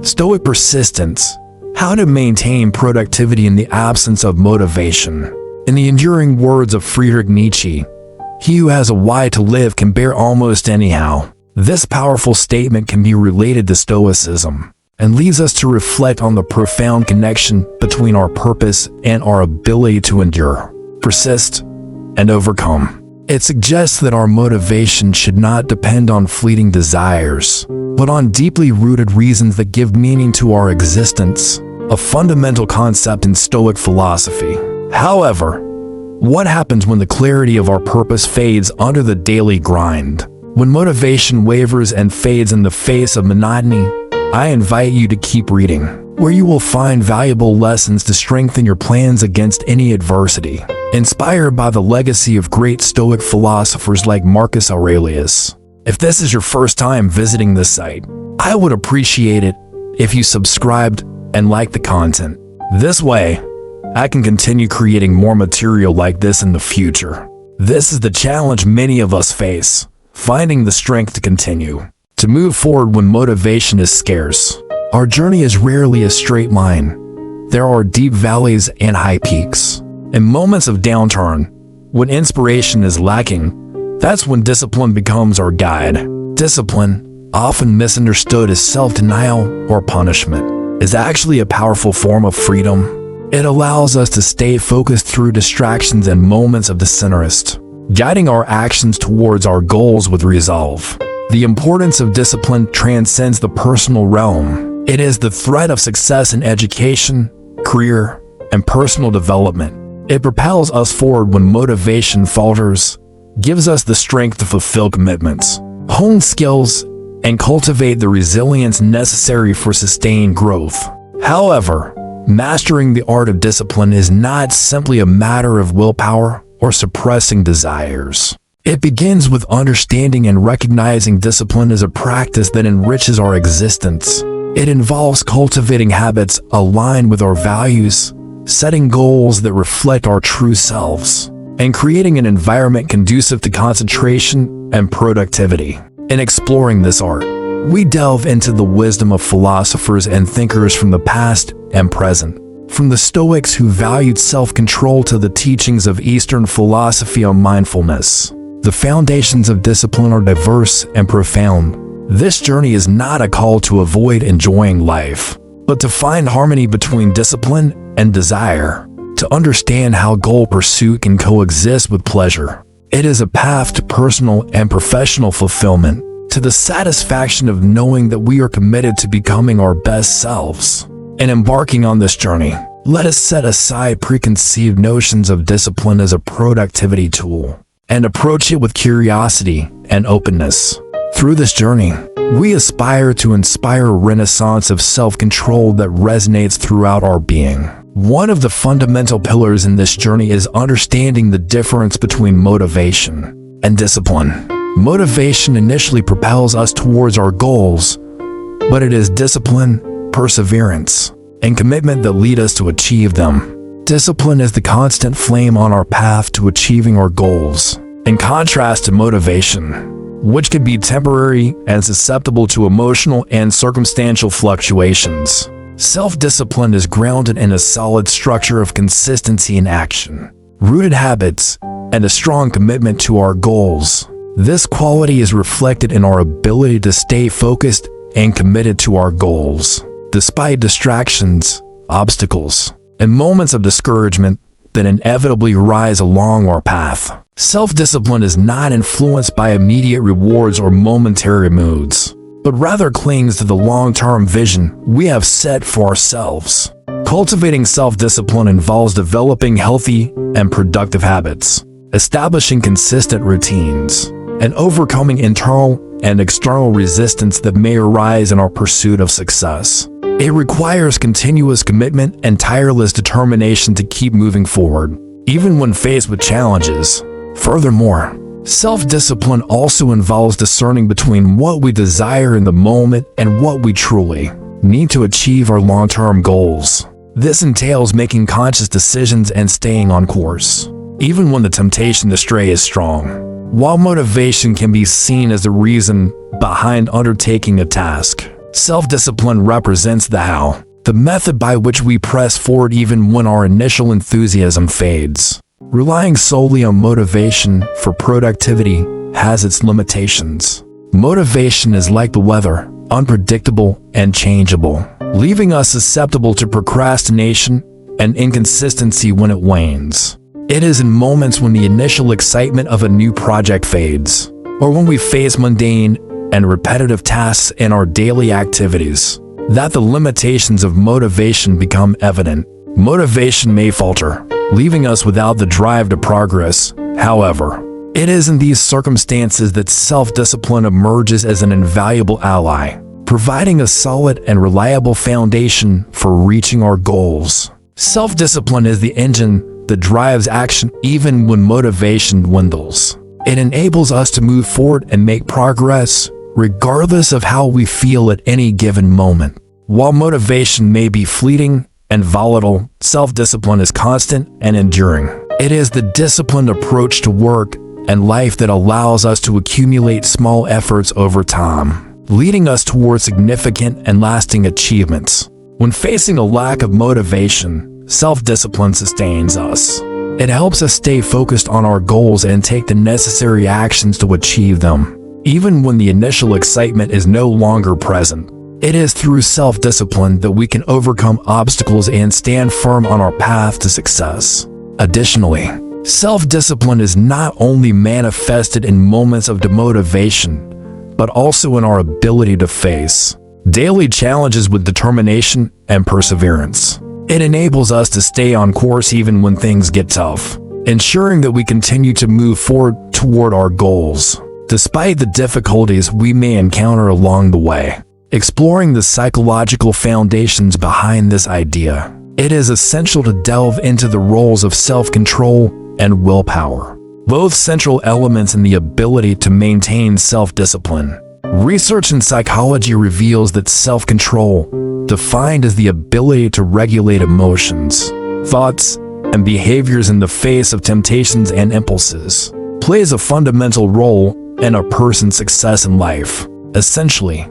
Stoic Persistence: How to maintain productivity in the absence of motivation. In the enduring words of Friedrich Nietzsche, "He who has a why to live can bear almost anyhow." This powerful statement can be related to Stoicism and leads us to reflect on the profound connection between our purpose and our ability to endure, persist, and overcome. It suggests that our motivation should not depend on fleeting desires, but on deeply rooted reasons that give meaning to our existence, a fundamental concept in Stoic philosophy. However, what happens when the clarity of our purpose fades under the daily grind? When motivation wavers and fades in the face of monotony, I invite you to keep reading, where you will find valuable lessons to strengthen your plans against any adversity. Inspired by the legacy of great Stoic philosophers like Marcus Aurelius. If this is your first time visiting this site, I would appreciate it if you subscribed and liked the content. This way, I can continue creating more material like this in the future. This is the challenge many of us face, finding the strength to continue, to move forward when motivation is scarce. Our journey is rarely a straight line. There are deep valleys and high peaks. In moments of downturn, when inspiration is lacking, that's when discipline becomes our guide. Discipline, often misunderstood as self-denial or punishment, is actually a powerful form of freedom. It allows us to stay focused through distractions and moments of disinterest, guiding our actions towards our goals with resolve. The importance of discipline transcends the personal realm. It is the thread of success in education, career, and personal development. It propels us forward when motivation falters, gives us the strength to fulfill commitments, hone skills, and cultivate the resilience necessary for sustained growth. However, mastering the art of discipline is not simply a matter of willpower or suppressing desires. It begins with understanding and recognizing discipline as a practice that enriches our existence. It involves cultivating habits aligned with our values, setting goals that reflect our true selves, and creating an environment conducive to concentration and productivity. In exploring this art, we delve into the wisdom of philosophers and thinkers from the past and present. From the Stoics who valued self-control to the teachings of Eastern philosophy on mindfulness, the foundations of discipline are diverse and profound. This journey is not a call to avoid enjoying life, but to find harmony between discipline and desire, to understand how goal pursuit can coexist with pleasure. It is a path to personal and professional fulfillment, to the satisfaction of knowing that we are committed to becoming our best selves. In embarking on this journey, let us set aside preconceived notions of discipline as a productivity tool and approach it with curiosity and openness. Through this journey, we aspire to inspire a renaissance of self-control that resonates throughout our being. One of the fundamental pillars in this journey is understanding the difference between motivation and discipline. Motivation initially propels us towards our goals, but it is discipline, perseverance, and commitment that lead us to achieve them. Discipline is the constant flame on our path to achieving our goals, in contrast to motivation, which can be temporary and susceptible to emotional and circumstantial fluctuations. Self-discipline is grounded in a solid structure of consistency in action, rooted habits, and a strong commitment to our goals. This quality is reflected in our ability to stay focused and committed to our goals, despite distractions, obstacles, and moments of discouragement that inevitably rise along our path. Self-discipline is not influenced by immediate rewards or momentary moods, but rather clings to the long-term vision we have set for ourselves. Cultivating self-discipline involves developing healthy and productive habits, establishing consistent routines, and overcoming internal and external resistance that may arise in our pursuit of success. It requires continuous commitment and tireless determination to keep moving forward, even when faced with challenges. Furthermore, self-discipline also involves discerning between what we desire in the moment and what we truly need to achieve our long-term goals. This entails making conscious decisions and staying on course, even when the temptation to stray is strong. While motivation can be seen as the reason behind undertaking a task, Self-discipline represents the how, the method by which we press forward even when our initial enthusiasm fades. Relying solely on motivation for productivity has its limitations. Motivation is like the weather, unpredictable and changeable, leaving us susceptible to procrastination and inconsistency when it wanes. It is in moments when the initial excitement of a new project fades, or when we face mundane and repetitive tasks in our daily activities, that the limitations of motivation become evident. Motivation may falter, leaving us without the drive to progress. However, it is in these circumstances that self-discipline emerges as an invaluable ally, providing a solid and reliable foundation for reaching our goals. Self-discipline is the engine that drives action even when motivation dwindles. It enables us to move forward and make progress, regardless of how we feel at any given moment. While motivation may be fleeting and volatile, self-discipline is constant and enduring. It is the disciplined approach to work and life that allows us to accumulate small efforts over time, leading us towards significant and lasting achievements. When facing a lack of motivation, self-discipline sustains us. It helps us stay focused on our goals and take the necessary actions to achieve them, even when the initial excitement is no longer present. It is through self-discipline that we can overcome obstacles and stand firm on our path to success. Additionally, self-discipline is not only manifested in moments of demotivation, but also in our ability to face daily challenges with determination and perseverance. It enables us to stay on course even when things get tough, ensuring that we continue to move forward toward our goals, despite the difficulties we may encounter along the way. Exploring the psychological foundations behind this idea, it is essential to delve into the roles of self-control and willpower, both central elements in the ability to maintain self-discipline. Research in psychology reveals that self-control, defined as the ability to regulate emotions, thoughts, and behaviors in the face of temptations and impulses, plays a fundamental role in a person's success in life. Essentially,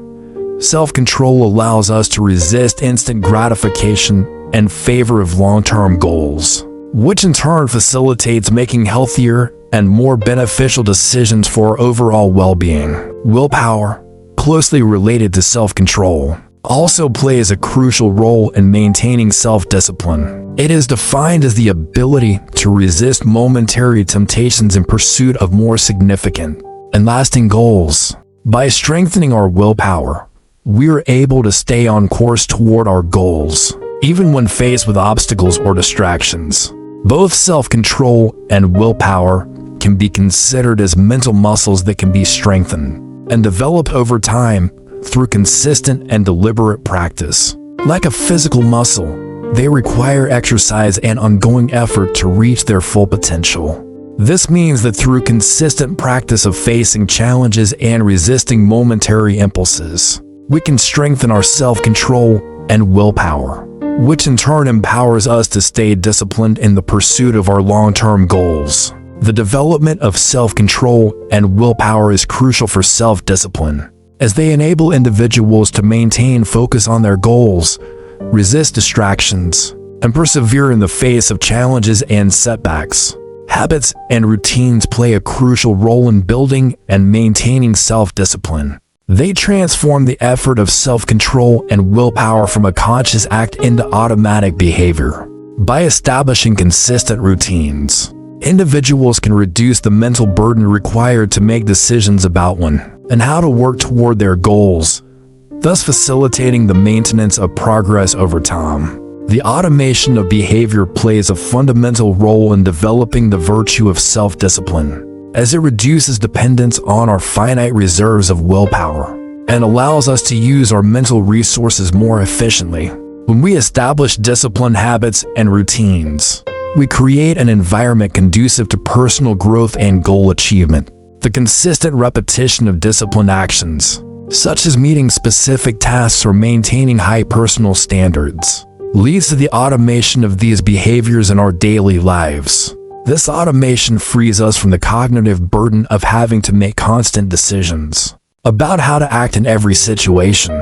self-control allows us to resist instant gratification in favor of long-term goals, which in turn facilitates making healthier and more beneficial decisions for our overall well-being. Willpower, closely related to self-control, also plays a crucial role in maintaining self-discipline. It is defined as the ability to resist momentary temptations in pursuit of more significant and lasting goals. By strengthening our willpower, we are able to stay on course toward our goals, even when faced with obstacles or distractions. Both self-control and willpower can be considered as mental muscles that can be strengthened and developed over time through consistent and deliberate practice. Like a physical muscle, they require exercise and ongoing effort to reach their full potential. This means that through consistent practice of facing challenges and resisting momentary impulses, we can strengthen our self-control and willpower, which in turn empowers us to stay disciplined in the pursuit of our long-term goals. The development of self-control and willpower is crucial for self-discipline, as they enable individuals to maintain focus on their goals, resist distractions, and persevere in the face of challenges and setbacks. Habits and routines play a crucial role in building and maintaining self-discipline. They transform the effort of self-control and willpower from a conscious act into automatic behavior. By establishing consistent routines, individuals can reduce the mental burden required to make decisions about when and how to work toward their goals, thus facilitating the maintenance of progress over time. The automation of behavior plays a fundamental role in developing the virtue of self-discipline, as it reduces dependence on our finite reserves of willpower and allows us to use our mental resources more efficiently. When we establish disciplined habits and routines, we create an environment conducive to personal growth and goal achievement. The consistent repetition of disciplined actions, such as meeting specific tasks or maintaining high personal standards, leads to the automation of these behaviors in our daily lives. This automation frees us from the cognitive burden of having to make constant decisions about how to act in every situation.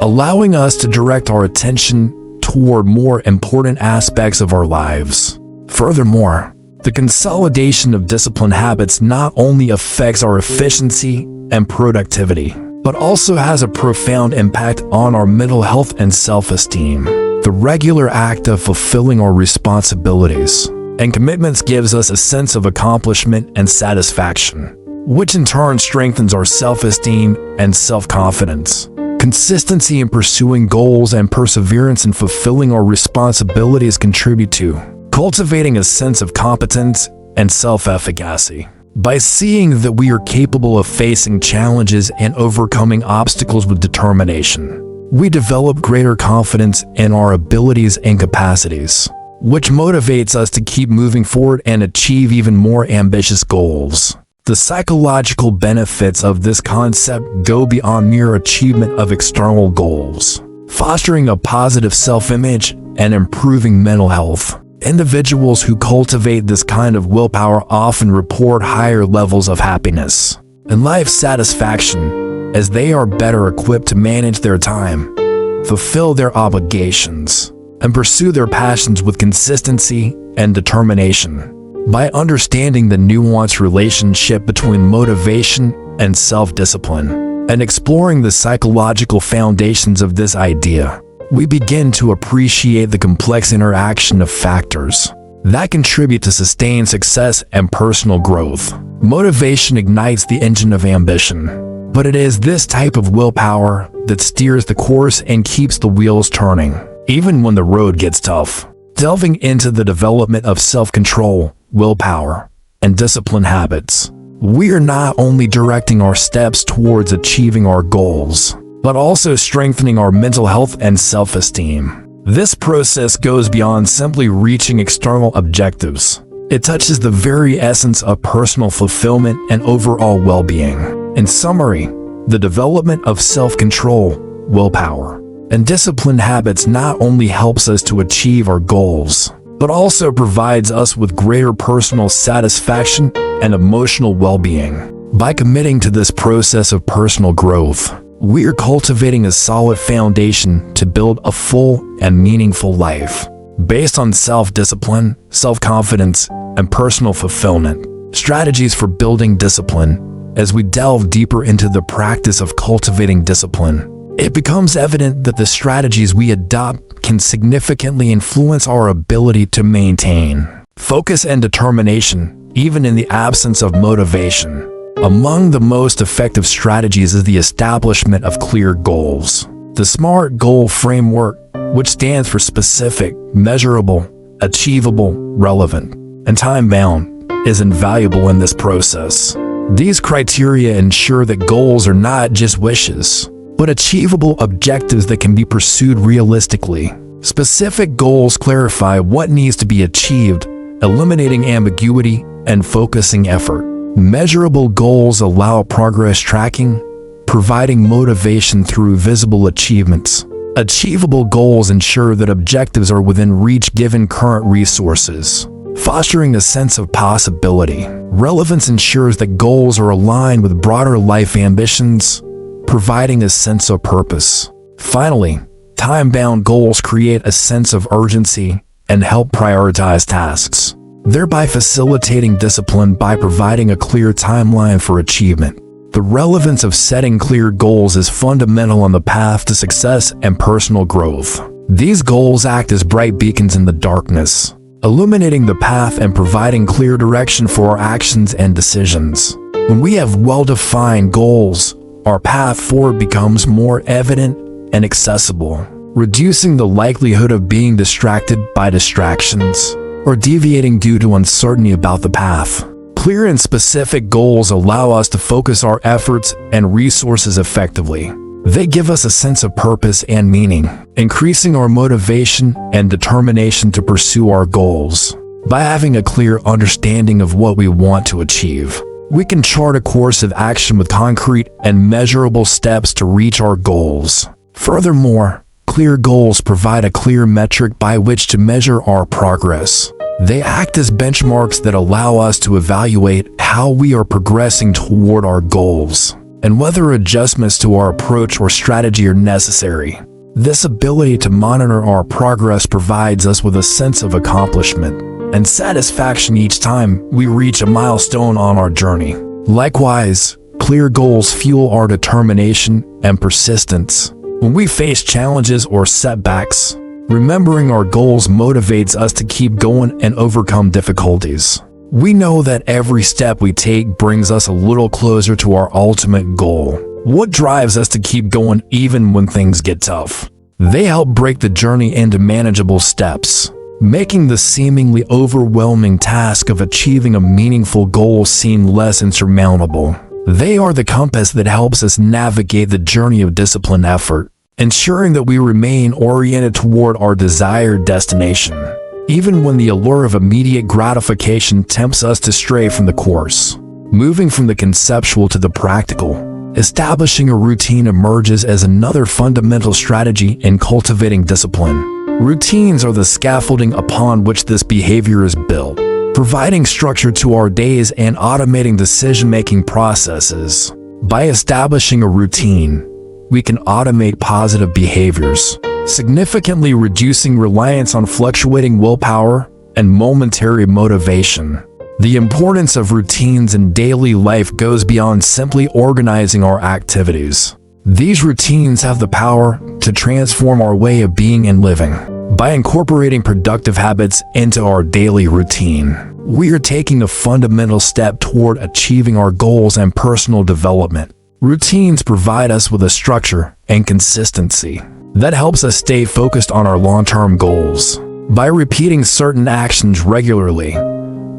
allowing us to direct our attention toward more important aspects of our lives. Furthermore, the consolidation of discipline habits not only affects our efficiency and productivity, but also has a profound impact on our mental health and self-esteem. The regular act of fulfilling our responsibilities and commitments gives us a sense of accomplishment and satisfaction, which in turn strengthens our self-esteem and self-confidence. Consistency in pursuing goals and perseverance in fulfilling our responsibilities contribute to cultivating a sense of competence and self-efficacy. By seeing that we are capable of facing challenges and overcoming obstacles with determination, we develop greater confidence in our abilities and capacities, which motivates us to keep moving forward and achieve even more ambitious goals. The psychological benefits of this concept go beyond mere achievement of external goals, fostering a positive self-image and improving mental health. Individuals who cultivate this kind of willpower often report higher levels of happiness and life satisfaction, as they are better equipped to manage their time, fulfill their obligations, and pursue their passions with consistency and determination. By understanding the nuanced relationship between motivation and self-discipline, and exploring the psychological foundations of this idea, we begin to appreciate the complex interaction of factors that contribute to sustained success and personal growth. Motivation ignites the engine of ambition, but it is this type of willpower that steers the course and keeps the wheels turning, even when the road gets tough. Delving into the development of self-control, willpower, and discipline habits, we are not only directing our steps towards achieving our goals, but also strengthening our mental health and self-esteem. This process goes beyond simply reaching external objectives. It touches the very essence of personal fulfillment and overall well-being. In summary, the development of self-control, willpower, and discipline habits not only helps us to achieve our goals, but also provides us with greater personal satisfaction and emotional well-being. By committing to this process of personal growth, we are cultivating a solid foundation to build a full and meaningful life, based on self-discipline, self-confidence, and personal fulfillment. Strategies for building discipline. As we delve deeper into the practice of cultivating discipline, it becomes evident that the strategies we adopt can significantly influence our ability to maintain focus and determination, even in the absence of motivation. Among the most effective strategies is the establishment of clear goals. The SMART goal framework, which stands for specific, measurable, achievable, relevant, and time-bound, is invaluable in this process. These criteria ensure that goals are not just wishes, but achievable objectives that can be pursued realistically. Specific goals clarify what needs to be achieved, eliminating ambiguity and focusing effort. Measurable goals allow progress tracking, providing motivation through visible achievements. Achievable goals ensure that objectives are within reach given current resources, fostering a sense of possibility. Relevance ensures that goals are aligned with broader life ambitions, providing a sense of purpose. Finally, time-bound goals create a sense of urgency and help prioritize tasks, thereby facilitating discipline by providing a clear timeline for achievement. The relevance of setting clear goals is fundamental on the path to success and personal growth. These goals act as bright beacons in the darkness, illuminating the path and providing clear direction for our actions and decisions. When we have well-defined goals, our path forward becomes more evident and accessible, reducing the likelihood of being distracted by distractions or deviating due to uncertainty about the path. Clear and specific goals allow us to focus our efforts and resources effectively. They give us a sense of purpose and meaning, increasing our motivation and determination to pursue our goals. By having a clear understanding of what we want to achieve, we can chart a course of action with concrete and measurable steps to reach our goals. Furthermore, clear goals provide a clear metric by which to measure our progress. They act as benchmarks that allow us to evaluate how we are progressing toward our goals. and whether adjustments to our approach or strategy are necessary. This ability to monitor our progress provides us with a sense of accomplishment and satisfaction each time we reach a milestone on our journey. Likewise, clear goals fuel our determination and persistence. When we face challenges or setbacks, remembering our goals motivates us to keep going and overcome difficulties. We know that every step we take brings us a little closer to our ultimate goal. What drives us to keep going even when things get tough? They help break the journey into manageable steps, making the seemingly overwhelming task of achieving a meaningful goal seem less insurmountable. They are the compass that helps us navigate the journey of disciplined effort, ensuring that we remain oriented toward our desired destination, even when the allure of immediate gratification tempts us to stray from the course. Moving from the conceptual to the practical, establishing a routine emerges as another fundamental strategy in cultivating discipline. Routines are the scaffolding upon which this behavior is built, providing structure to our days and automating decision-making processes. By establishing a routine, we can automate positive behaviors, significantly reducing reliance on fluctuating willpower and momentary motivation. The importance of routines in daily life goes beyond simply organizing our activities. These routines have the power to transform our way of being and living. By incorporating productive habits into our daily routine, we are taking a fundamental step toward achieving our goals and personal development. Routines provide us with a structure and consistency that helps us stay focused on our long-term goals. By repeating certain actions regularly,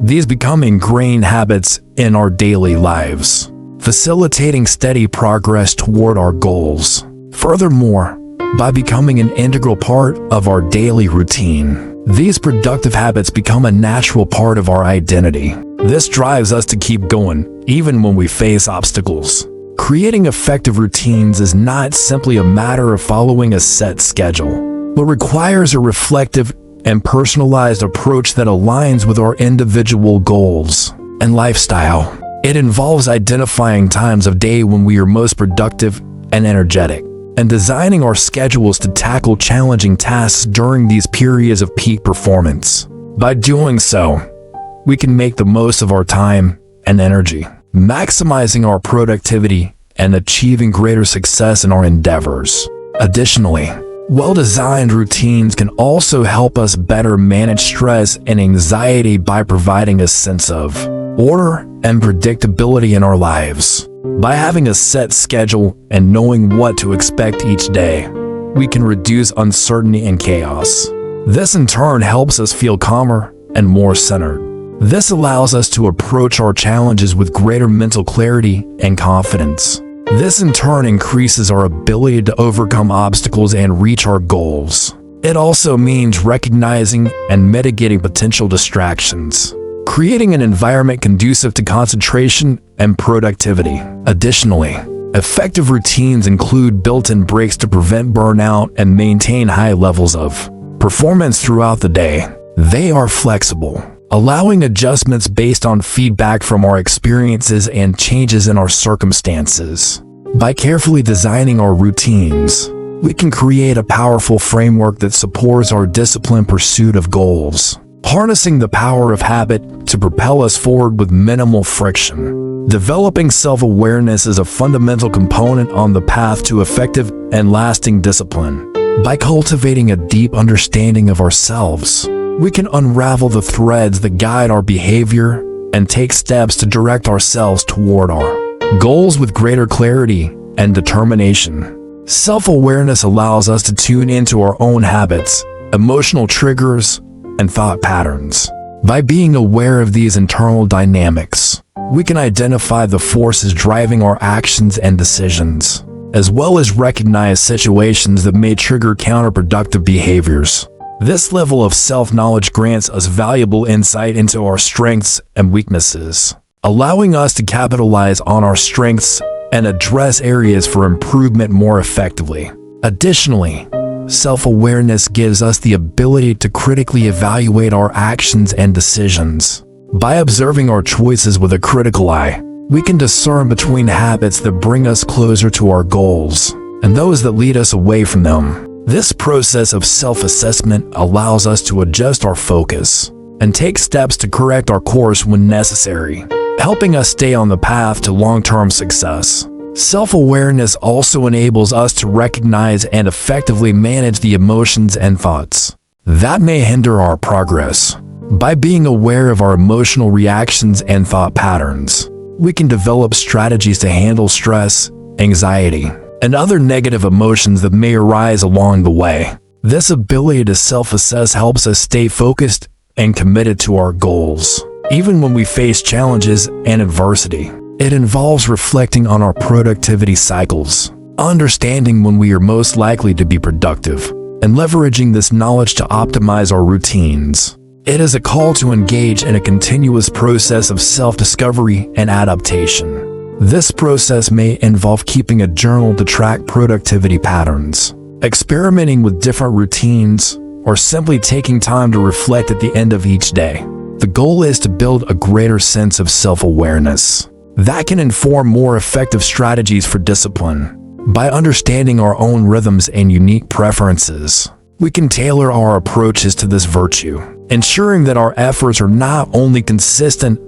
these become ingrained habits in our daily lives, facilitating steady progress toward our goals. Furthermore, by becoming an integral part of our daily routine, these productive habits become a natural part of our identity. This drives us to keep going, even when we face obstacles. Creating effective routines is not simply a matter of following a set schedule, but requires a reflective and personalized approach that aligns with our individual goals and lifestyle. It involves identifying times of day when we are most productive and energetic, and designing our schedules to tackle challenging tasks during these periods of peak performance. By doing so, we can make the most of our time and energy, maximizing our productivity and achieving greater success in our endeavors. Additionally, well-designed routines can also help us better manage stress and anxiety by providing a sense of order and predictability in our lives. By having a set schedule and knowing what to expect each day, we can reduce uncertainty and chaos. This in turn helps us feel calmer and more centered. This allows us to approach our challenges with greater mental clarity and confidence. This in turn increases our ability to overcome obstacles and reach our goals. It also means recognizing and mitigating potential distractions, creating an environment conducive to concentration and productivity. Additionally, effective routines include built-in breaks to prevent burnout and maintain high levels of performance throughout the day. They are flexible, allowing adjustments based on feedback from our experiences and changes in our circumstances. By carefully designing our routines, we can create a powerful framework that supports our disciplined pursuit of goals, harnessing the power of habit to propel us forward with minimal friction. Developing self-awareness is a fundamental component on the path to effective and lasting discipline. By cultivating a deep understanding of ourselves, we can unravel the threads that guide our behavior and take steps to direct ourselves toward our goals with greater clarity and determination. Self-awareness allows us to tune into our own habits, emotional triggers, and thought patterns. By being aware of these internal dynamics, we can identify the forces driving our actions and decisions, as well as recognize situations that may trigger counterproductive behaviors. This level of self-knowledge grants us valuable insight into our strengths and weaknesses, allowing us to capitalize on our strengths and address areas for improvement more effectively. Additionally, self-awareness gives us the ability to critically evaluate our actions and decisions. By observing our choices with a critical eye, we can discern between habits that bring us closer to our goals and those that lead us away from them. This process of self-assessment allows us to adjust our focus and take steps to correct our course when necessary, helping us stay on the path to long-term success. Self-awareness also enables us to recognize and effectively manage the emotions and thoughts that may hinder our progress. By being aware of our emotional reactions and thought patterns, we can develop strategies to handle stress, anxiety, and other negative emotions that may arise along the way. This ability to self-assess helps us stay focused and committed to our goals, even when we face challenges and adversity. It involves reflecting on our productivity cycles, understanding when we are most likely to be productive, and leveraging this knowledge to optimize our routines. It is a call to engage in a continuous process of self-discovery and adaptation. This process may involve keeping a journal to track productivity patterns, experimenting with different routines, or simply taking time to reflect at the end of each day. The goal is to build a greater sense of self-awareness that can inform more effective strategies for discipline. By understanding our own rhythms and unique preferences, we can tailor our approaches to this virtue, ensuring that our efforts are not only consistent,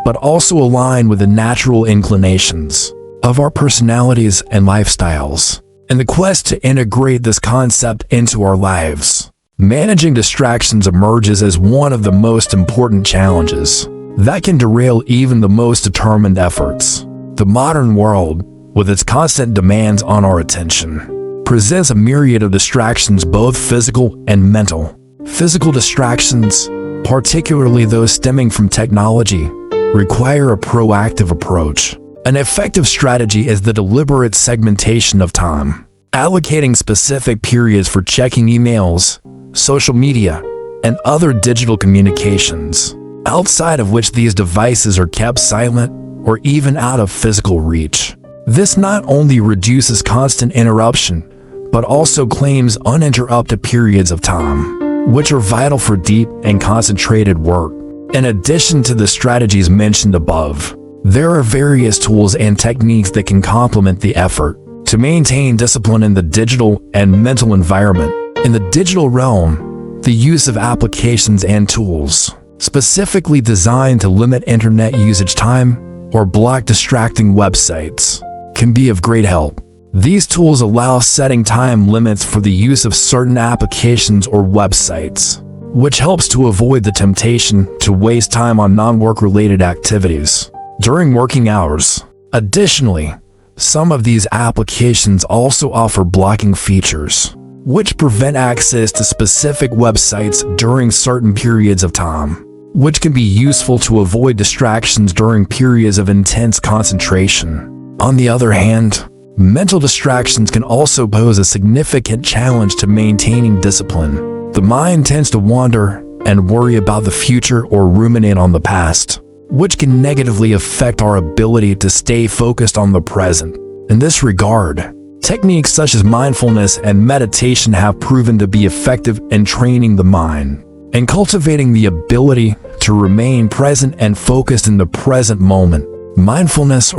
but also aligned with the natural inclinations of our personalities and lifestyles. In the quest to integrate this concept into our lives, managing distractions emerges as one of the most important challenges that can derail even the most determined efforts. The modern world, with its constant demands on our attention, presents a myriad of distractions, both physical and mental. Physical distractions, particularly those stemming from technology, require a proactive approach. An effective strategy is the deliberate segmentation of time, allocating specific periods for checking emails, social media, and other digital communications, outside of which these devices are kept silent or even out of physical reach. This not only reduces constant interruption, but also claims uninterrupted periods of time, which are vital for deep and concentrated work. In addition to the strategies mentioned above, there are various tools and techniques that can complement the effort to maintain discipline in the digital and mental environment. In the digital realm, the use of applications and tools specifically designed to limit internet usage time or block distracting websites can be of great help. These tools allow setting time limits for the use of certain applications or websites, which helps to avoid the temptation to waste time on non-work related activities during working hours. Additionally, some of these applications also offer blocking features, which prevent access to specific websites during certain periods of time, which can be useful to avoid distractions during periods of intense concentration. On the other hand, mental distractions can also pose a significant challenge to maintaining discipline. The mind tends to wander and worry about the future or ruminate on the past, which can negatively affect our ability to stay focused on the present. In this regard, techniques such as mindfulness and meditation have proven to be effective in training the mind and cultivating the ability to remain present and focused in the present moment. Mindfulness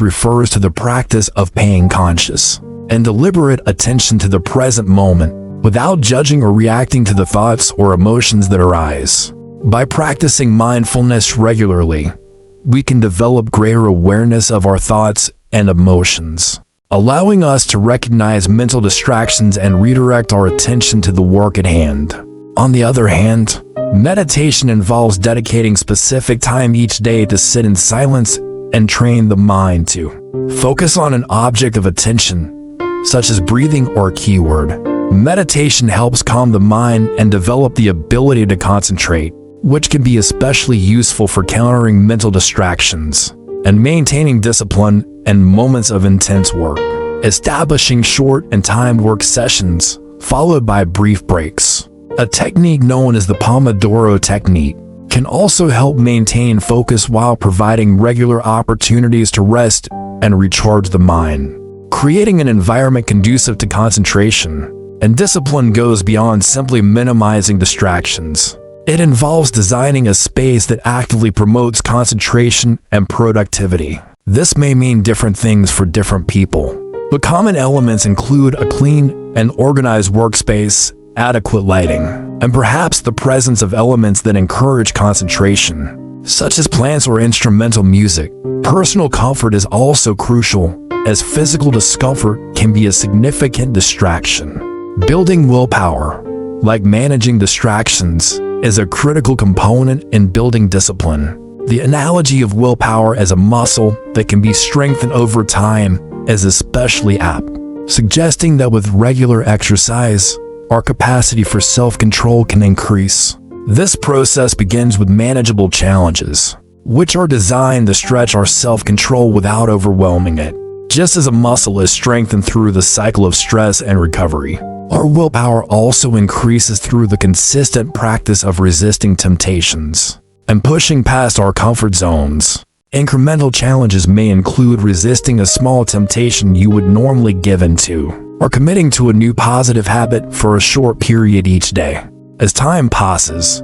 refers to the practice of paying conscious and deliberate attention to the present moment without judging or reacting to the thoughts or emotions that arise. By practicing mindfulness regularly, we can develop greater awareness of our thoughts and emotions, allowing us to recognize mental distractions and redirect our attention to the work at hand. On the other hand, meditation involves dedicating specific time each day to sit in silence and train the mind to focus on an object of attention, such as breathing or a keyword. Meditation helps calm the mind and develop the ability to concentrate, which can be especially useful for countering mental distractions and maintaining discipline in moments of intense work. Establishing short and timed work sessions, followed by brief breaks, a technique known as the Pomodoro technique, can also help maintain focus while providing regular opportunities to rest and recharge the mind. Creating an environment conducive to concentration and discipline goes beyond simply minimizing distractions. It involves designing a space that actively promotes concentration and productivity. This may mean different things for different people, but common elements include a clean and organized workspace, adequate lighting, and perhaps the presence of elements that encourage concentration, such as plants or instrumental music. Personal comfort is also crucial, as physical discomfort can be a significant distraction. Building willpower, like managing distractions, is a critical component in building discipline. The analogy of willpower as a muscle that can be strengthened over time is especially apt, suggesting that with regular exercise, our capacity for self-control can increase. This process begins with manageable challenges, which are designed to stretch our self-control without overwhelming it. Just as a muscle is strengthened through the cycle of stress and recovery, our willpower also increases through the consistent practice of resisting temptations and pushing past our comfort zones. Incremental challenges may include resisting a small temptation you would normally give into, or committing to a new positive habit for a short period each day. As time passes,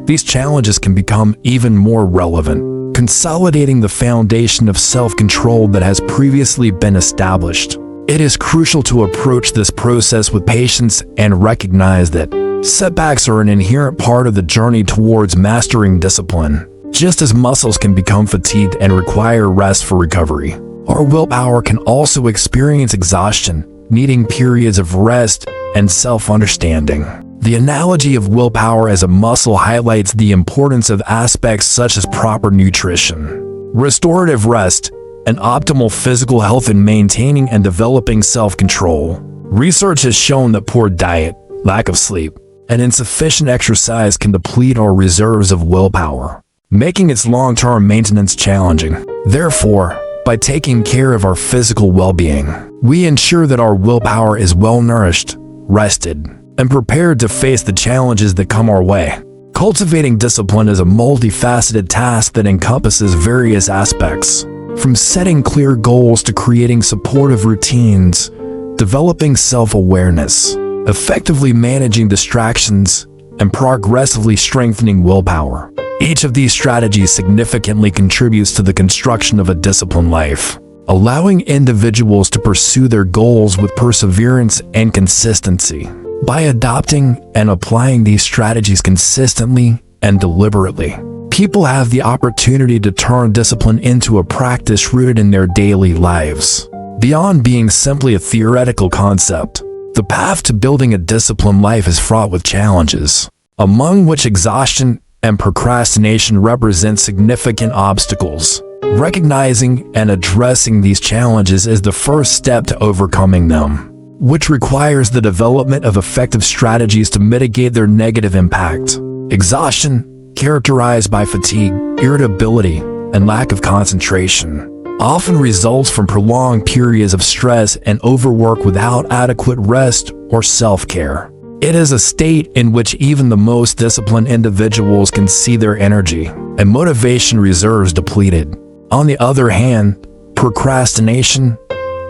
these challenges can become even more relevant, consolidating the foundation of self-control that has previously been established. It is crucial to approach this process with patience and recognize that setbacks are an inherent part of the journey towards mastering discipline. Just as muscles can become fatigued and require rest for recovery, our willpower can also experience exhaustion, needing periods of rest and self-understanding. The analogy of willpower as a muscle highlights the importance of aspects such as proper nutrition, restorative rest, and optimal physical health in maintaining and developing self-control. Research has shown that poor diet, lack of sleep, and insufficient exercise can deplete our reserves of willpower, making its long-term maintenance challenging. Therefore, by taking care of our physical well-being, we ensure that our willpower is well-nourished, rested, and prepared to face the challenges that come our way. Cultivating discipline is a multifaceted task that encompasses various aspects, from setting clear goals to creating supportive routines, developing self-awareness, effectively managing distractions, and progressively strengthening willpower. Each of these strategies significantly contributes to the construction of a disciplined life, allowing individuals to pursue their goals with perseverance and consistency. By adopting and applying these strategies consistently and deliberately, people have the opportunity to turn discipline into a practice rooted in their daily lives. Beyond being simply a theoretical concept, the path to building a disciplined life is fraught with challenges, among which exhaustion and procrastination represent significant obstacles. Recognizing and addressing these challenges is the first step to overcoming them, which requires the development of effective strategies to mitigate their negative impact. Exhaustion, characterized by fatigue, irritability, and lack of concentration, often results from prolonged periods of stress and overwork without adequate rest or self-care. It is a state in which even the most disciplined individuals can see their energy and motivation reserves depleted. On the other hand, procrastination,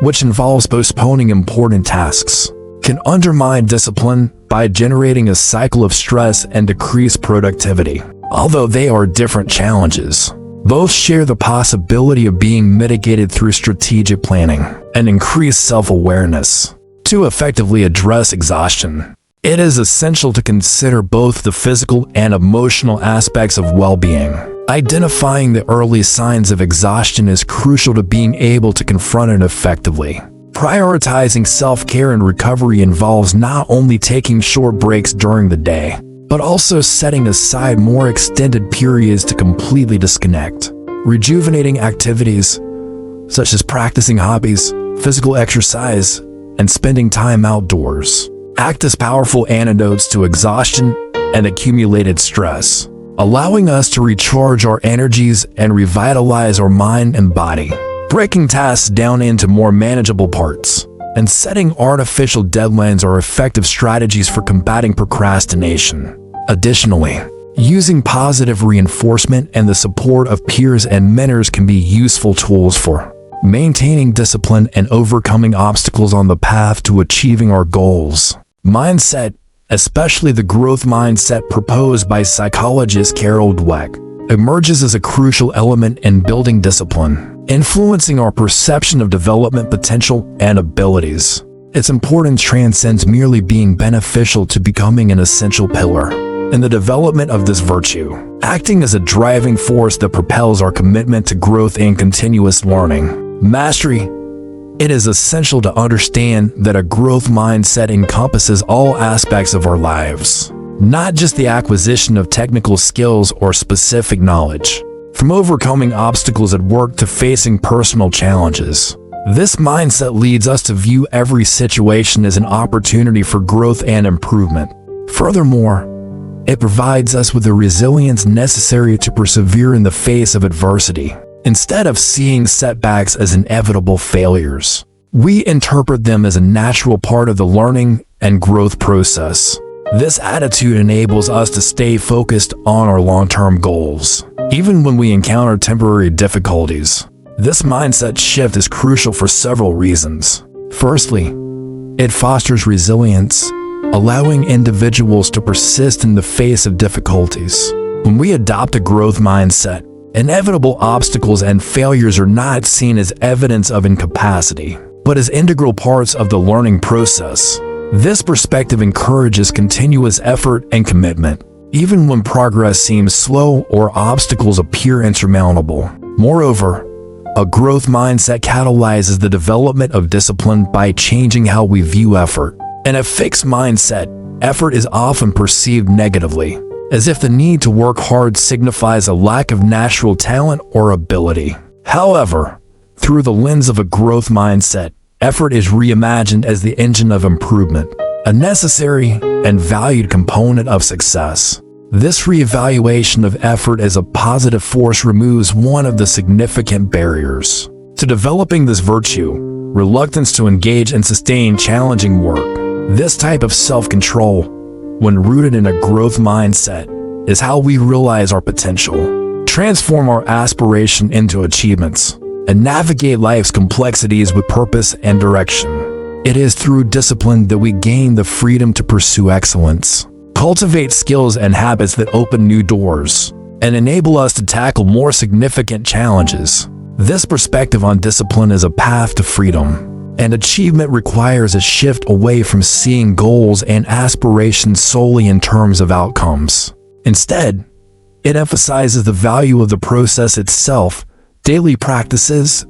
which involves postponing important tasks, can undermine discipline by generating a cycle of stress and decreased productivity. Although they are different challenges, both share the possibility of being mitigated through strategic planning and increased self-awareness. To effectively address exhaustion, it is essential to consider both the physical and emotional aspects of well-being. Identifying the early signs of exhaustion is crucial to being able to confront it effectively. Prioritizing self-care and recovery involves not only taking short breaks during the day, but also setting aside more extended periods to completely disconnect. Rejuvenating activities, such as practicing hobbies, physical exercise, and spending time outdoors, act as powerful antidotes to exhaustion and accumulated stress, allowing us to recharge our energies and revitalize our mind and body. Breaking tasks down into more manageable parts and setting artificial deadlines are effective strategies for combating procrastination. Additionally, using positive reinforcement and the support of peers and mentors can be useful tools for maintaining discipline and overcoming obstacles on the path to achieving our goals. Mindset especially the growth mindset proposed by psychologist Carol Dweck, emerges as a crucial element in building discipline, influencing our perception of development potential and abilities. Its importance transcends merely being beneficial to becoming an essential pillar in the development of this virtue, acting as a driving force that propels our commitment to growth and continuous learning. Mastery. It is essential to understand that a growth mindset encompasses all aspects of our lives, not just the acquisition of technical skills or specific knowledge. From overcoming obstacles at work to facing personal challenges, this mindset leads us to view every situation as an opportunity for growth and improvement. Furthermore, it provides us with the resilience necessary to persevere in the face of adversity. Instead of seeing setbacks as inevitable failures, we interpret them as a natural part of the learning and growth process. This attitude enables us to stay focused on our long-term goals, even when we encounter temporary difficulties. This mindset shift is crucial for several reasons. Firstly, it fosters resilience, allowing individuals to persist in the face of difficulties. When we adopt a growth mindset, inevitable obstacles and failures are not seen as evidence of incapacity, but as integral parts of the learning process. This perspective encourages continuous effort and commitment, even when progress seems slow or obstacles appear insurmountable. Moreover, a growth mindset catalyzes the development of discipline by changing how we view effort. In a fixed mindset, effort is often perceived negatively, as if the need to work hard signifies a lack of natural talent or ability. However, through the lens of a growth mindset, effort is reimagined as the engine of improvement, a necessary and valued component of success. This reevaluation of effort as a positive force removes one of the significant barriers to developing this virtue: reluctance to engage and sustain challenging work. This type of self-control, when rooted in a growth mindset, is how we realize our potential, transform our aspiration into achievements, and navigate life's complexities with purpose and direction. It is through discipline that we gain the freedom to pursue excellence, cultivate skills and habits that open new doors, and enable us to tackle more significant challenges. This perspective on discipline is a path to freedom, and achievement requires a shift away from seeing goals and aspirations solely in terms of outcomes. Instead, it emphasizes the value of the process itself, daily practices,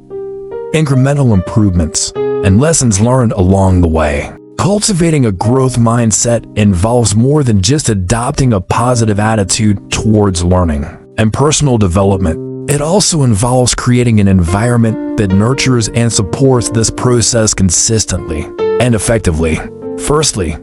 incremental improvements, and lessons learned along the way. Cultivating a growth mindset involves more than just adopting a positive attitude towards learning and personal development. It also involves creating an environment that nurtures and supports this process consistently and effectively. Firstly,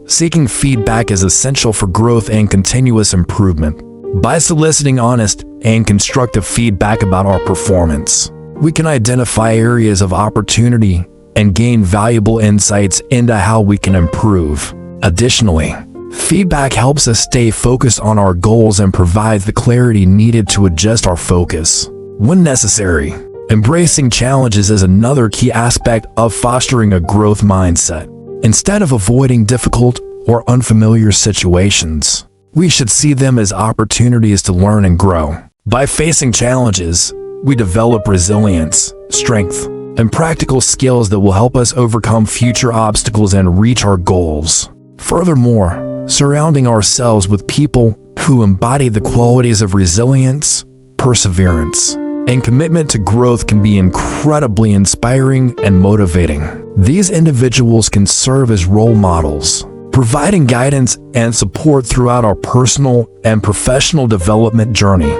seeking feedback is essential for growth and continuous improvement. By soliciting honest and constructive feedback about our performance, we can identify areas of opportunity and gain valuable insights into how we can improve. Additionally, feedback helps us stay focused on our goals and provides the clarity needed to adjust our focus when necessary. Embracing challenges is another key aspect of fostering a growth mindset. Instead of avoiding difficult or unfamiliar situations, we should see them as opportunities to learn and grow. By facing challenges, we develop resilience, strength, and practical skills that will help us overcome future obstacles and reach our goals. Furthermore, surrounding ourselves with people who embody the qualities of resilience, perseverance, and commitment to growth can be incredibly inspiring and motivating. These individuals can serve as role models, providing guidance and support throughout our personal and professional development journey.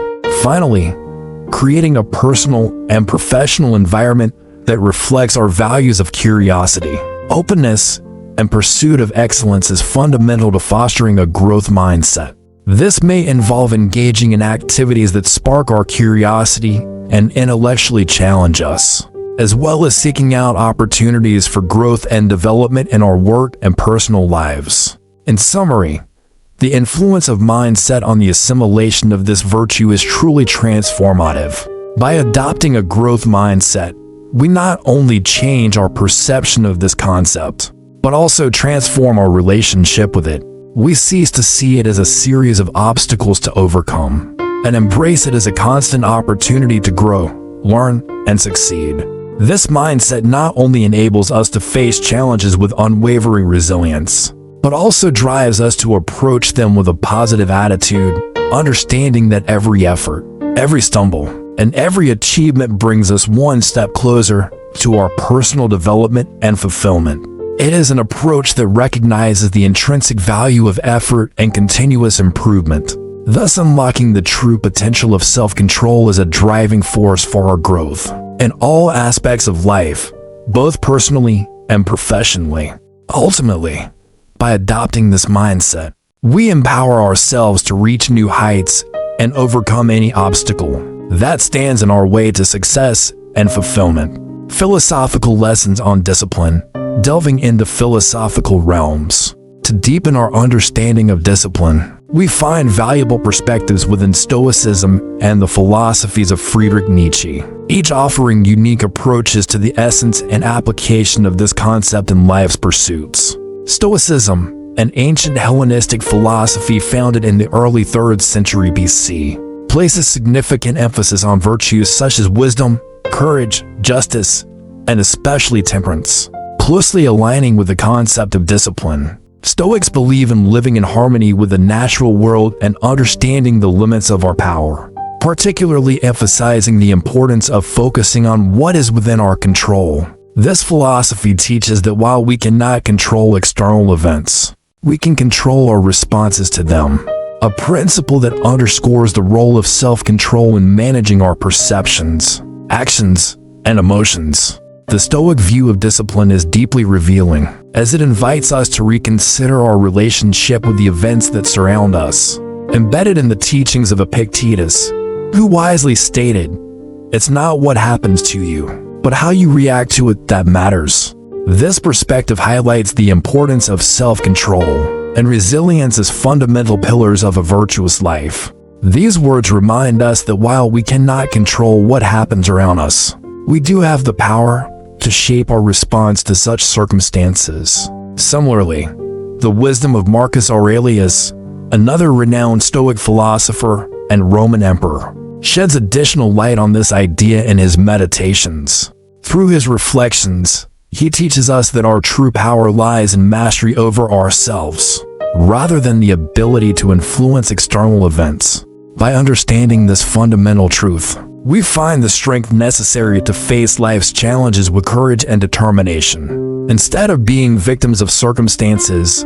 Finally, creating a personal and professional environment that reflects our values of curiosity, openness, and pursuit of excellence is fundamental to fostering a growth mindset. This may involve engaging in activities that spark our curiosity and intellectually challenge us, as well as seeking out opportunities for growth and development in our work and personal lives. In summary, the influence of mindset on the assimilation of this virtue is truly transformative. By adopting a growth mindset, we not only change our perception of this concept, but also transform our relationship with it. We cease to see it as a series of obstacles to overcome, and embrace it as a constant opportunity to grow, learn, and succeed. This mindset not only enables us to face challenges with unwavering resilience, but also drives us to approach them with a positive attitude, understanding that every effort, every stumble, and every achievement brings us one step closer to our personal development and fulfillment. It is an approach that recognizes the intrinsic value of effort and continuous improvement, thus unlocking the true potential of self-control as a driving force for our growth in all aspects of life, both personally and professionally. Ultimately, by adopting this mindset, we empower ourselves to reach new heights and overcome any obstacle that stands in our way to success and fulfillment. Philosophical lessons on discipline. Delving into philosophical realms. To deepen our understanding of discipline, we find valuable perspectives within Stoicism and the philosophies of Friedrich Nietzsche, each offering unique approaches to the essence and application of this concept in life's pursuits. Stoicism, an ancient Hellenistic philosophy founded in the early 3rd century BC, places significant emphasis on virtues such as wisdom, courage, justice, and especially temperance, closely aligning with the concept of discipline. Stoics believe in living in harmony with the natural world and understanding the limits of our power, particularly emphasizing the importance of focusing on what is within our control. This philosophy teaches that while we cannot control external events, we can control our responses to them, a principle that underscores the role of self-control in managing our perceptions, actions, and emotions. The Stoic view of discipline is deeply revealing, as it invites us to reconsider our relationship with the events that surround us. Embedded in the teachings of Epictetus, who wisely stated, "It's not what happens to you, but how you react to it that matters." This perspective highlights the importance of self-control and resilience as fundamental pillars of a virtuous life. These words remind us that while we cannot control what happens around us, we do have the power to shape our response to such circumstances. Similarly, the wisdom of Marcus Aurelius, another renowned Stoic philosopher and Roman emperor, sheds additional light on this idea in his Meditations. Through his reflections, he teaches us that our true power lies in mastery over ourselves, rather than the ability to influence external events. By understanding this fundamental truth, we find the strength necessary to face life's challenges with courage and determination. Instead of being victims of circumstances,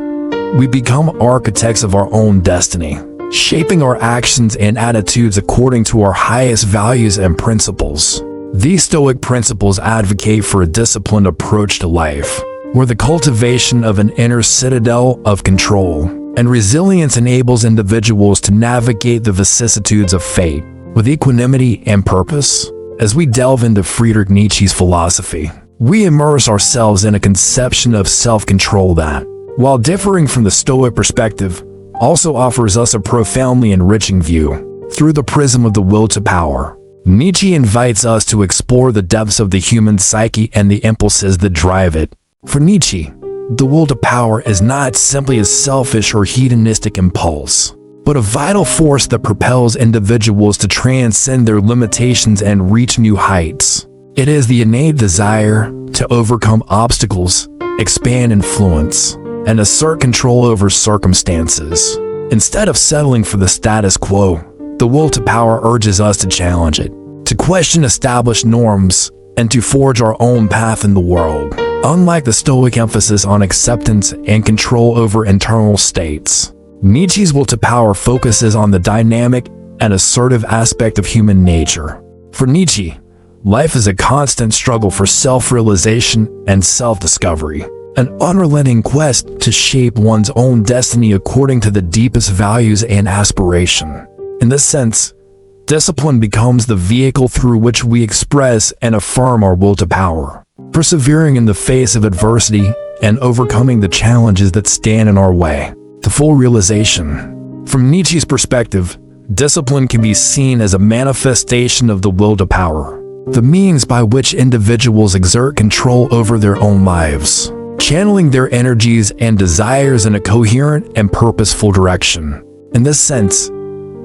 we become architects of our own destiny, shaping our actions and attitudes according to our highest values and principles. These Stoic principles advocate for a disciplined approach to life, where the cultivation of an inner citadel of control and resilience enables individuals to navigate the vicissitudes of fate with equanimity and purpose. As we delve into Friedrich Nietzsche's philosophy, we immerse ourselves in a conception of self-control that, while differing from the Stoic perspective, also offers us a profoundly enriching view. Through the prism of the will to power, Nietzsche invites us to explore the depths of the human psyche and the impulses that drive it. For Nietzsche, the will to power is not simply a selfish or hedonistic impulse, but a vital force that propels individuals to transcend their limitations and reach new heights. It is the innate desire to overcome obstacles, expand influence, and assert control over circumstances. Instead of settling for the status quo, the will to power urges us to challenge it, to question established norms, and to forge our own path in the world. Unlike the Stoic emphasis on acceptance and control over internal states, Nietzsche's will to power focuses on the dynamic and assertive aspect of human nature. For Nietzsche, life is a constant struggle for self-realization and self-discovery, an unrelenting quest to shape one's own destiny according to the deepest values and aspiration. In this sense, discipline becomes the vehicle through which we express and affirm our will to power, persevering in the face of adversity and overcoming the challenges that stand in our way. To full realization. From Nietzsche's perspective, discipline can be seen as a manifestation of the will to power, the means by which individuals exert control over their own lives. channeling their energies and desires in a coherent and purposeful direction. In this sense,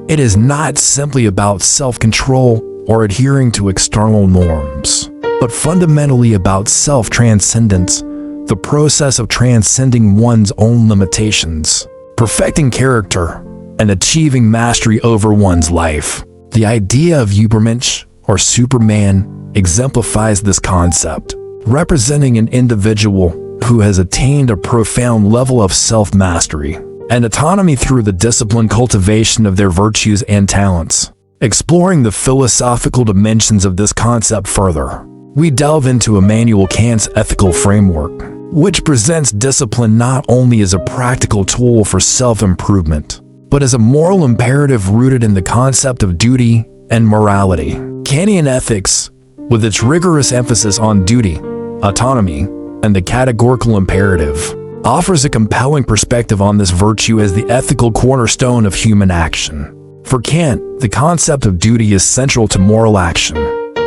it is not simply about self-control or adhering to external norms, but fundamentally about self-transcendence, the process of transcending one's own limitations, perfecting character, and achieving mastery over one's life. The idea of Übermensch, or Superman, exemplifies this concept, representing an individual who has attained a profound level of self-mastery and autonomy through the disciplined cultivation of their virtues and talents. Exploring the philosophical dimensions of this concept further, we delve into Immanuel Kant's ethical framework, which presents discipline not only as a practical tool for self-improvement, but as a moral imperative rooted in the concept of duty and morality. Kantian ethics, with its rigorous emphasis on duty, autonomy, and the categorical imperative, offers a compelling perspective on this virtue as the ethical cornerstone of human action. For Kant, the concept of duty is central to moral action,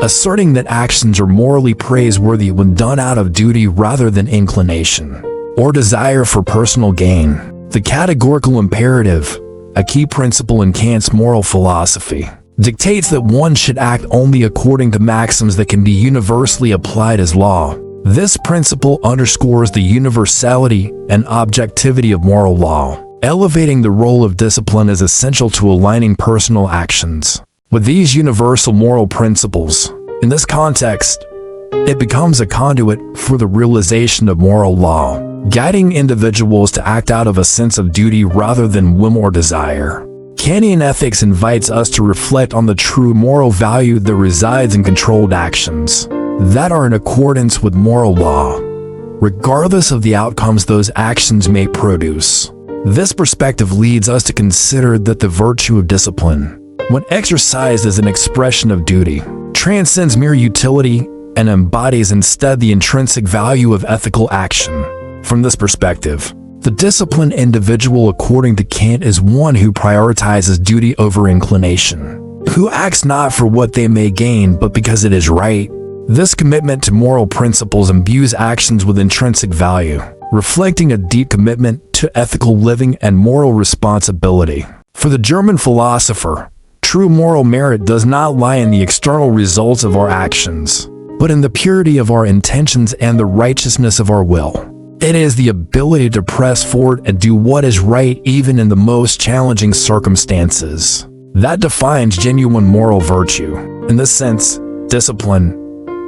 asserting that actions are morally praiseworthy when done out of duty rather than inclination or desire for personal gain. The categorical imperative, a key principle in Kant's moral philosophy, dictates that one should act only according to maxims that can be universally applied as law. This principle underscores the universality and objectivity of moral law, elevating the role of discipline as essential to aligning personal actions with these universal moral principles. In this context, it becomes a conduit for the realization of moral law, guiding individuals to act out of a sense of duty rather than whim or desire. Kantian ethics invites us to reflect on the true moral value that resides in controlled actions that are in accordance with moral law, regardless of the outcomes those actions may produce. This perspective leads us to consider that the virtue of discipline, when exercised as an expression of duty, transcends mere utility and embodies instead the intrinsic value of ethical action. From this perspective, the disciplined individual, according to Kant, is one who prioritizes duty over inclination, who acts not for what they may gain but because it is right. This commitment to moral principles imbues actions with intrinsic value, reflecting a deep commitment to ethical living and moral responsibility. For the German philosopher, true moral merit does not lie in the external results of our actions, but in the purity of our intentions and the righteousness of our will. It is the ability to press forward and do what is right even in the most challenging circumstances that defines genuine moral virtue. In this sense, discipline,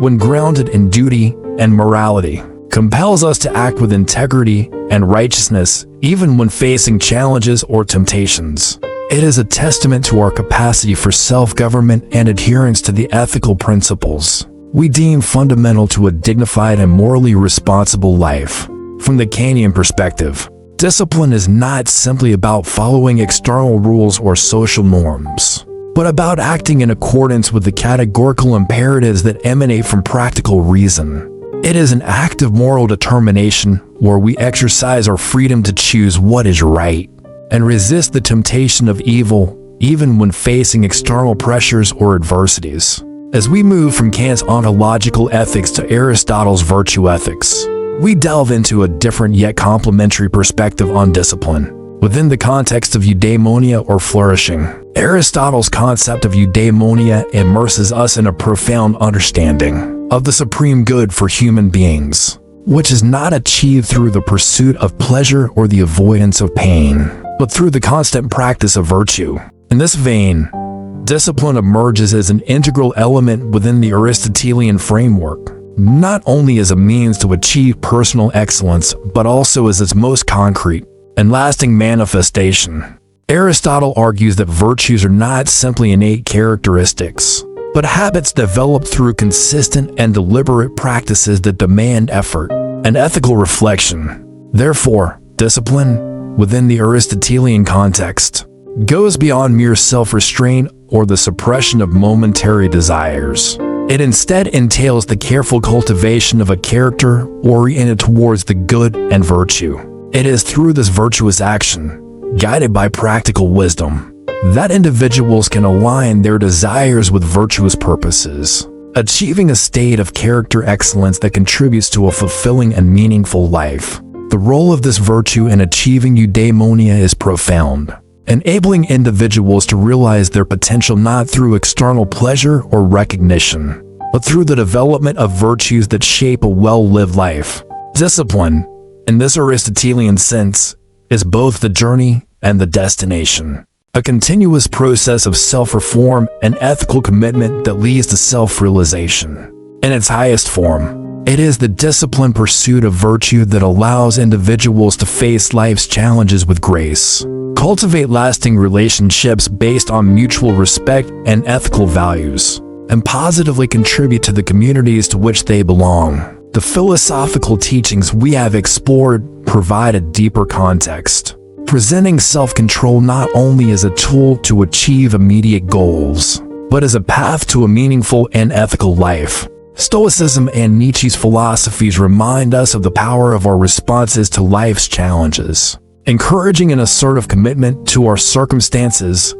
when grounded in duty and morality, compels us to act with integrity and righteousness even when facing challenges or temptations. It is a testament to our capacity for self-government and adherence to the ethical principles we deem fundamental to a dignified and morally responsible life. From the Kantian perspective, discipline is not simply about following external rules or social norms, but about acting in accordance with the categorical imperatives that emanate from practical reason. It is an act of moral determination where we exercise our freedom to choose what is right and resist the temptation of evil, even when facing external pressures or adversities. As we move from Kant's ontological ethics to Aristotle's virtue ethics, we delve into a different yet complementary perspective on discipline. Within the context of eudaimonia or flourishing, Aristotle's concept of eudaimonia immerses us in a profound understanding of the supreme good for human beings, which is not achieved through the pursuit of pleasure or the avoidance of pain, but through the constant practice of virtue. In this vein, discipline emerges as an integral element within the Aristotelian framework, not only as a means to achieve personal excellence, but also as its most concrete and lasting manifestation. Aristotle argues that virtues are not simply innate characteristics, but habits developed through consistent and deliberate practices that demand effort and ethical reflection. Therefore, discipline, within the Aristotelian context, goes beyond mere self-restraint or the suppression of momentary desires. It instead entails the careful cultivation of a character oriented towards the good and virtue. It is through this virtuous action, guided by practical wisdom, that individuals can align their desires with virtuous purposes achieving a state of character excellence that contributes to a fulfilling and meaningful life. The role of this virtue in achieving eudaimonia is profound, enabling individuals to realize their potential not through external pleasure or recognition, but through the development of virtues that shape a well-lived life. Discipline, in this Aristotelian sense, is both the journey and the destination, a continuous process of self-reform and ethical commitment that leads to self-realization. In its highest form, it is the disciplined pursuit of virtue that allows individuals to face life's challenges with grace, cultivate lasting relationships based on mutual respect and ethical values, and positively contribute to the communities to which they belong. The philosophical teachings we have explored provide a deeper context, presenting self-control not only as a tool to achieve immediate goals, but as a path to a meaningful and ethical life. Stoicism and Nietzsche's philosophies remind us of the power of our responses to life's challenges, encouraging an assertive commitment to our circumstances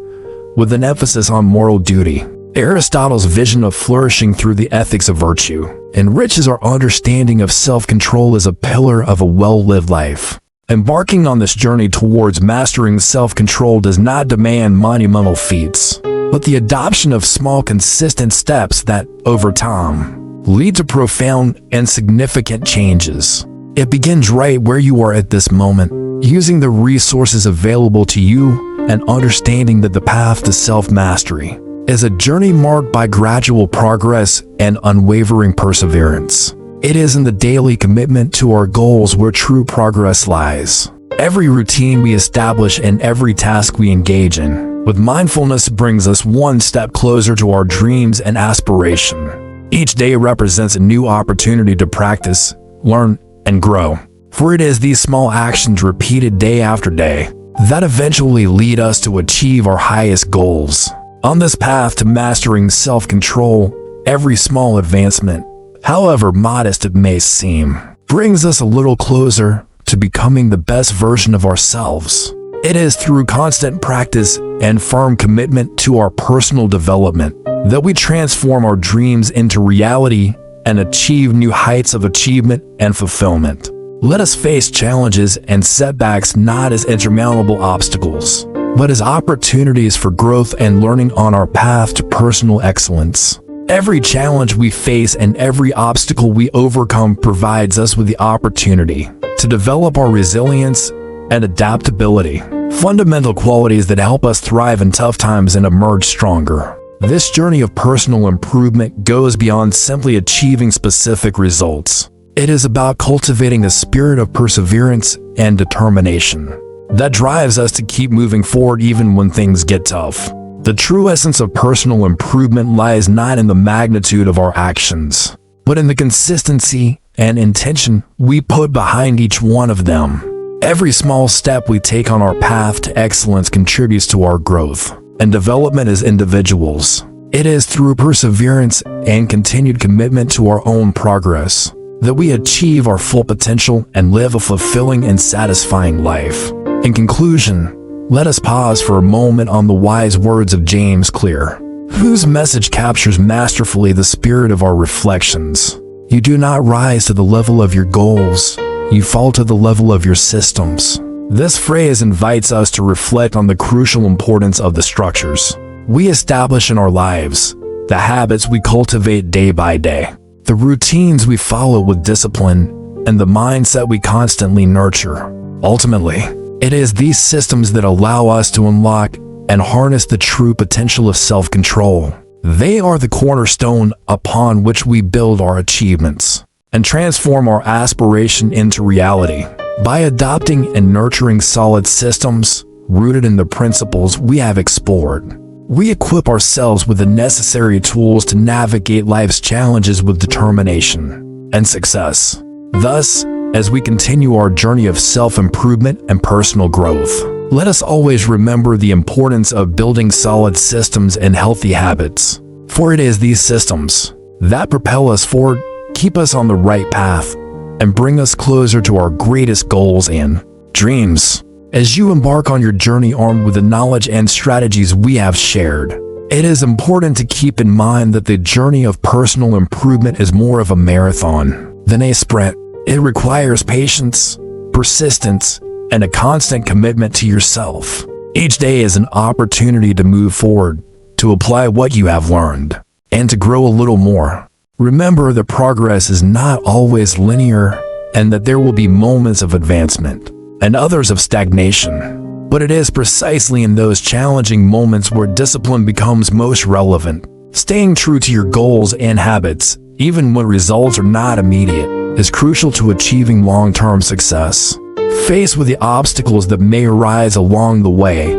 with an emphasis on moral duty. Aristotle's vision of flourishing through the ethics of virtue enriches our understanding of self-control as a pillar of a well-lived life. Embarking on this journey towards mastering self-control does not demand monumental feats, but the adoption of small, consistent steps that, over time, lead to profound and significant changes. It begins right where you are at this moment, using the resources available to you and understanding that the path to self-mastery is a journey marked by gradual progress and unwavering perseverance. It is in the daily commitment to our goals where true progress lies. Every routine we establish and every task we engage in with mindfulness brings us one step closer to our dreams and aspiration. Each day represents a new opportunity to practice, learn, and grow. For it is these small actions repeated day after day that eventually lead us to achieve our highest goals. On this path to mastering self-control, every small advancement, however modest it may seem, brings us a little closer to becoming the best version of ourselves. It is through constant practice and firm commitment to our personal development that we transform our dreams into reality and achieve new heights of achievement and fulfillment. Let us face challenges and setbacks not as insurmountable obstacles, but as opportunities for growth and learning on our path to personal excellence. Every challenge we face and every obstacle we overcome provides us with the opportunity to develop our resilience and adaptability, fundamental qualities that help us thrive in tough times and emerge stronger. This journey of personal improvement goes beyond simply achieving specific results. It is about cultivating a spirit of perseverance and determination that drives us to keep moving forward even when things get tough. The true essence of personal improvement lies not in the magnitude of our actions, but in the consistency and intention we put behind each one of them. Every small step we take on our path to excellence contributes to our growth and development as individuals. It is through perseverance and continued commitment to our own progress that we achieve our full potential and live a fulfilling and satisfying life. In conclusion, let us pause for a moment on the wise words of James Clear, whose message captures masterfully the spirit of our reflections. You do not rise to the level of your goals, you fall to the level of your systems. This phrase invites us to reflect on the crucial importance of the structures we establish in our lives, the habits we cultivate day by day, the routines we follow with discipline, and the mindset we constantly nurture. Ultimately, it is these systems that allow us to unlock and harness the true potential of self-control. They are the cornerstone upon which we build our achievements and transform our aspiration into reality. By adopting and nurturing solid systems rooted in the principles we have explored, we equip ourselves with the necessary tools to navigate life's challenges with determination and success. Thus, as we continue our journey of self-improvement and personal growth, let us always remember the importance of building solid systems and healthy habits. For it is these systems that propel us forward, keep us on the right path, and bring us closer to our greatest goals and dreams. As you embark on your journey armed with the knowledge and strategies we have shared, It is important to keep in mind that the journey of personal improvement is more of a marathon than a sprint. It requires patience, persistence, and a constant commitment to yourself. Each day is an opportunity to move forward, to apply what you have learned, and to grow a little more. Remember that progress is not always linear, and that there will be moments of advancement and others of stagnation. But it is precisely in those challenging moments where discipline becomes most relevant. Staying true to your goals and habits, even when results are not immediate, is crucial to achieving long-term success. Faced with the obstacles that may arise along the way,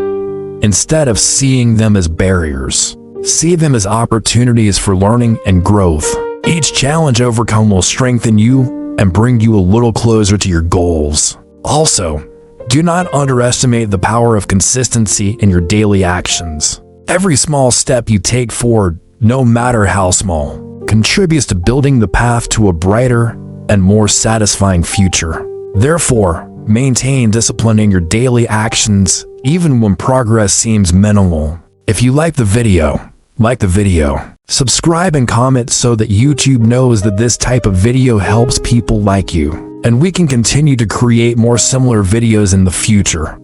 instead of seeing them as barriers, see them as opportunities for learning and growth. Each challenge overcome will strengthen you and bring you a little closer to your goals. Also, do not underestimate the power of consistency in your daily actions. Every small step you take forward, no matter how small, contributes to building the path to a brighter and more satisfying future. Therefore, maintain discipline in your daily actions, even when progress seems minimal. If you like the video, subscribe and comment so that YouTube knows that this type of video helps people like you, and we can continue to create more similar videos in the future.